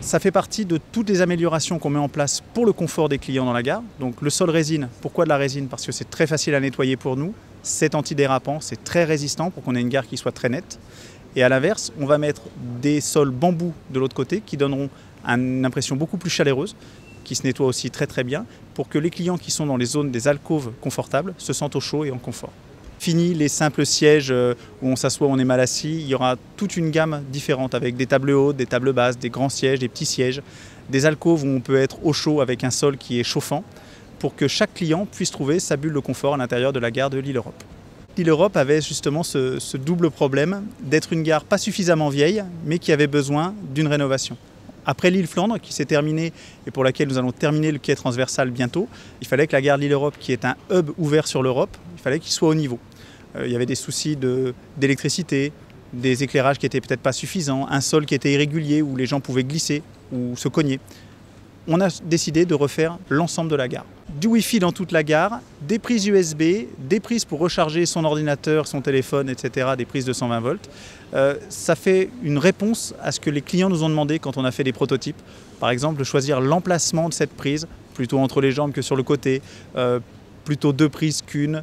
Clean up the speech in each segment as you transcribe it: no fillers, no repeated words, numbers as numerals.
Ça fait partie de toutes les améliorations qu'on met en place pour le confort des clients dans la gare. Donc le sol résine, pourquoi de la résine? Parce que c'est très facile à nettoyer pour nous, c'est antidérapant, c'est très résistant pour qu'on ait une gare qui soit très nette. Et à l'inverse, on va mettre des sols bambou de l'autre côté qui donneront une impression beaucoup plus chaleureuse, qui se nettoie aussi très très bien, pour que les clients qui sont dans les zones des alcôves confortables se sentent au chaud et en confort. Fini les simples sièges où on s'assoit, on est mal assis, il y aura toute une gamme différente avec des tables hautes, des tables basses, des grands sièges, des petits sièges, des alcôves où on peut être au chaud avec un sol qui est chauffant pour que chaque client puisse trouver sa bulle de confort à l'intérieur de la gare de Lille-Europe. Lille-Europe avait justement ce double problème d'être une gare pas suffisamment vieille mais qui avait besoin d'une rénovation. Après Lille-Flandre, qui s'est terminée et pour laquelle nous allons terminer le quai transversal bientôt, il fallait que la gare de Lille-Europe, qui est un hub ouvert sur l'Europe, il fallait qu'il soit au niveau. Il y avait des soucis d'électricité, des éclairages qui n'étaient peut-être pas suffisants, un sol qui était irrégulier où les gens pouvaient glisser ou se cogner. On a décidé de refaire l'ensemble de la gare. Du Wi-Fi dans toute la gare, des prises USB, des prises pour recharger son ordinateur, son téléphone, etc., des prises de 120 volts. Ça fait une réponse à ce que les clients nous ont demandé quand on a fait des prototypes. Par exemple, de choisir l'emplacement de cette prise, plutôt entre les jambes que sur le côté, plutôt 2 prises qu'une.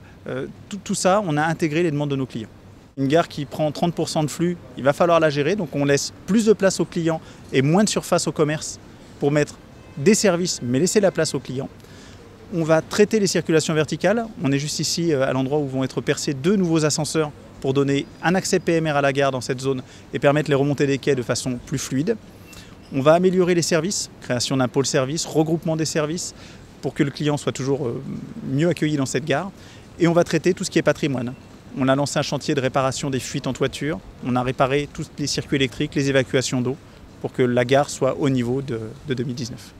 Tout ça, on a intégré les demandes de nos clients. Une gare qui prend 30% de flux, il va falloir la gérer, donc on laisse plus de place aux clients et moins de surface au commerce pour mettre des services, mais laisser la place aux clients. On va traiter les circulations verticales. On est juste ici à l'endroit où vont être percés 2 nouveaux ascenseurs pour donner un accès PMR à la gare dans cette zone et permettre les remontées des quais de façon plus fluide. On va améliorer les services, création d'un pôle service, regroupement des services pour que le client soit toujours mieux accueilli dans cette gare. Et on va traiter tout ce qui est patrimoine. On a lancé un chantier de réparation des fuites en toiture. On a réparé tous les circuits électriques, les évacuations d'eau pour que la gare soit au niveau de 2019.